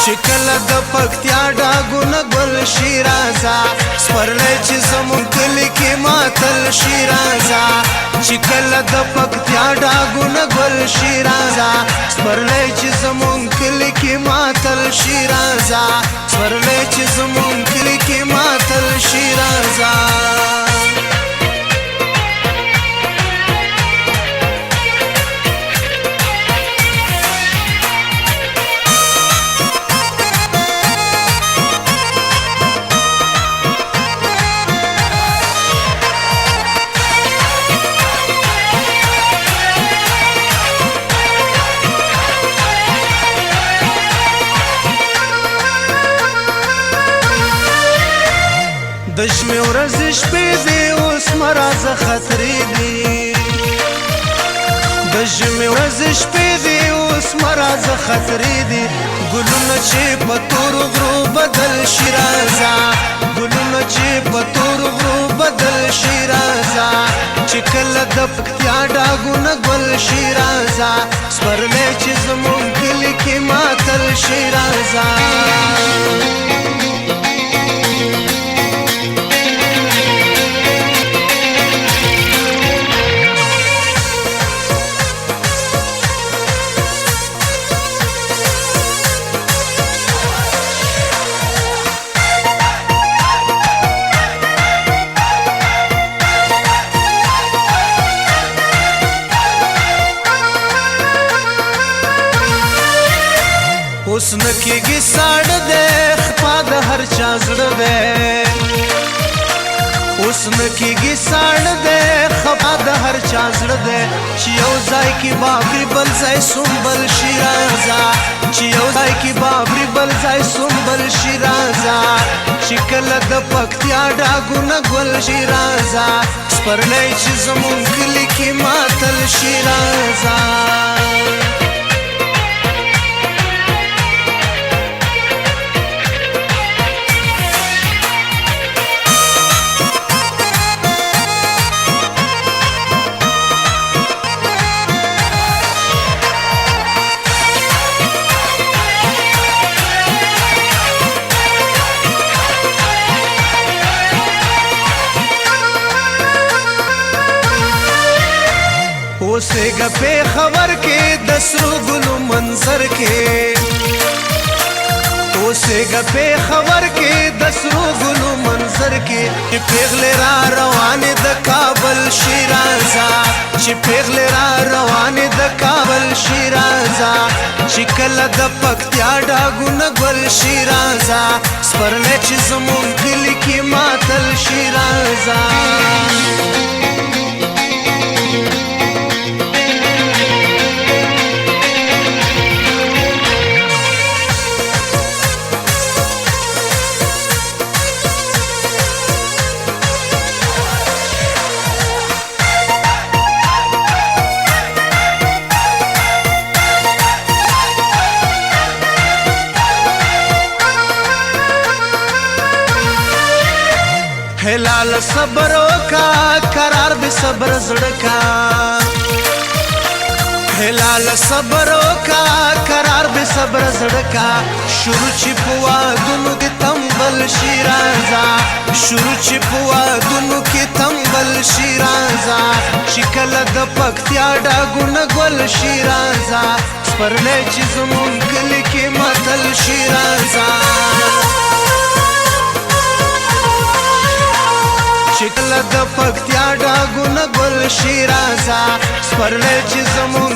چې کله د پکتیا ډاګونه ګل شي راځه سپرلی چې زمونږ کلي کې ماتل شي راځه چې کله د پکتیا ډاګونه ګل شي راځه سپرلی چې زمونږ کلي کې ماتل شي راځه سپرلی چې زمونږ کلي کې ماتل شي راځه د شمې ورځې شپې دي اوس مه راځه خطرې دي د ژمې ورځې شپې دي اوس مه راځه خطرې دي ګلونه چې په تورو غرو بدل شي راځه ګلونه چې په تورو غرو بدل شي راځه چې کله د پکتیا ډاګونه ګل شي راځه سپرلی چې زمونږ کلي کې ماتل شي راځه اوس نه کېږي ساړه دی خپا د هر چا زړه دی اوس نه کېږي ساړه دی خپا د هر چا زړه دی چې یو ځای کې بابري بل ځای سنبل شي راځه چې یو ځای کې بابري بل ځای سنبل شي راځه چې کله د پکتیا ډاګونه ګل شي راځه سپرلی چې زمونږ کلي کې ماتل شي راځه اوسېږه پېښور کې د سرو ګلو منظر کې اوسېږه پېښور کې د سرو ګلو منظر کې چې پېغلې را روانې د کابل شي راځه چې پېغلې را روانې د کابل شي راځه چې کله د پکتیا ډاګونه ګل شي راځه سپرلی چې زمونږ کلي کې ماتل شي راځه هلال صبر وکا قرار به صبر زړه کا هلال صبر وکا قرار به صبر زړه کا شروع چې په وادونو کې تنبل شي راځه شروع چې په وادونو کې تنبل شي راځه چې کله د پکتیا ډاګونه ګل شي راځه سپرلی چې زمونږ کلي کې ماتل شي راځه چې کله د پکتیا ډاګونه ګل شي راځه سپرلی چې زمونږ